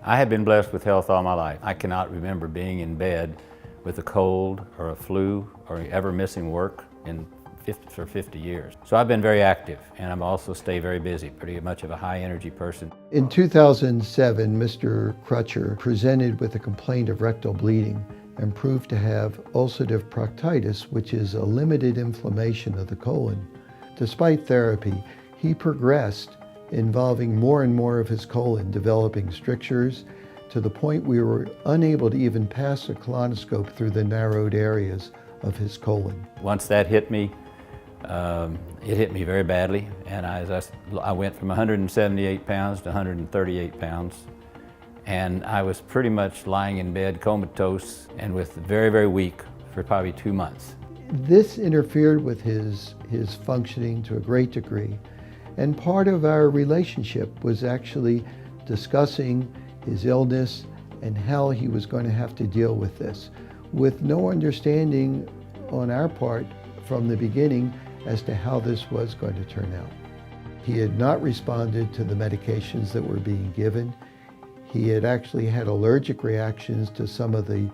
I have been blessed with health all my life. I cannot remember being in bed with a cold or a flu or ever missing work for 50 years. So I've been very active, and I'm also stay very busy, pretty much of a high energy person. In 2007, Mr. Crutcher presented with a complaint of rectal bleeding and proved to have ulcerative proctitis, which is a limited inflammation of the colon. Despite therapy, he progressed, involving more and more of his colon developing strictures, to the point we were unable to even pass a colonoscope through the narrowed areas of his colon. Once that hit me, it hit me very badly, and I went from 178 pounds to 138 pounds, and I was pretty much lying in bed comatose and with very, very weak for probably 2 months. This interfered with his functioning to a great degree, and part of our relationship was actually discussing his illness and how he was going to have to deal with this, with no understanding on our part from the beginning as to how this was going to turn out. He had not responded to the medications that were being given. He had actually had allergic reactions to some of the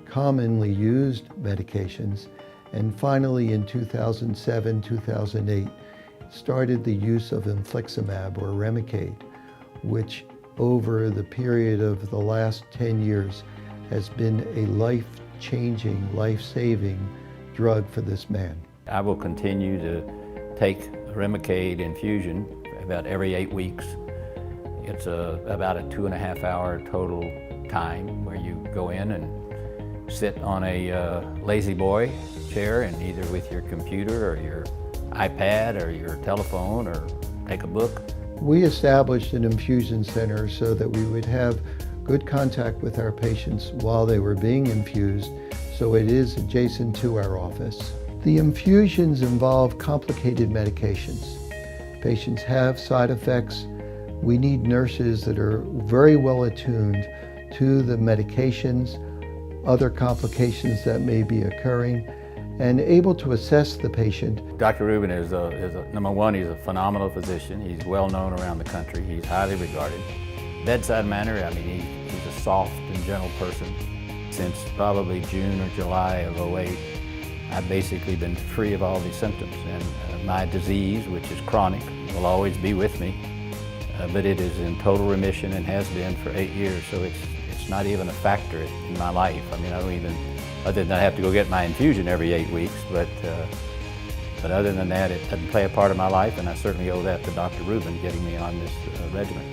commonly used medications. And finally, in 2007, 2008, started the use of infliximab or Remicade, which over the period of the last 10 years has been a life-changing, life-saving drug for this man. I will continue to take Remicade infusion about every 8 weeks. It's about a 2.5 hour total time where you go in and sit on a lazy boy chair, and either with your computer or your iPad or your telephone, or take a book. We established an infusion center so that we would have good contact with our patients while they were being infused, so it is adjacent to our office. The infusions involve complicated medications. Patients have side effects. We need nurses that are very well attuned to the medications, other complications that may be occurring, and able to assess the patient. Dr. Rubin is number one, he's a phenomenal physician. He's well known around the country. He's highly regarded. Bedside manner, I mean, he's a soft and gentle person. Since probably June or July of '08, I've basically been free of all these symptoms. And my disease, which is chronic, will always be with me. But it is in total remission and has been for 8 years, so it's not even a factor in my life. I mean, I don't even, other than I have to go get my infusion every 8 weeks, but other than that, it doesn't play a part of my life, and I certainly owe that to Dr. Rubin getting me on this regimen.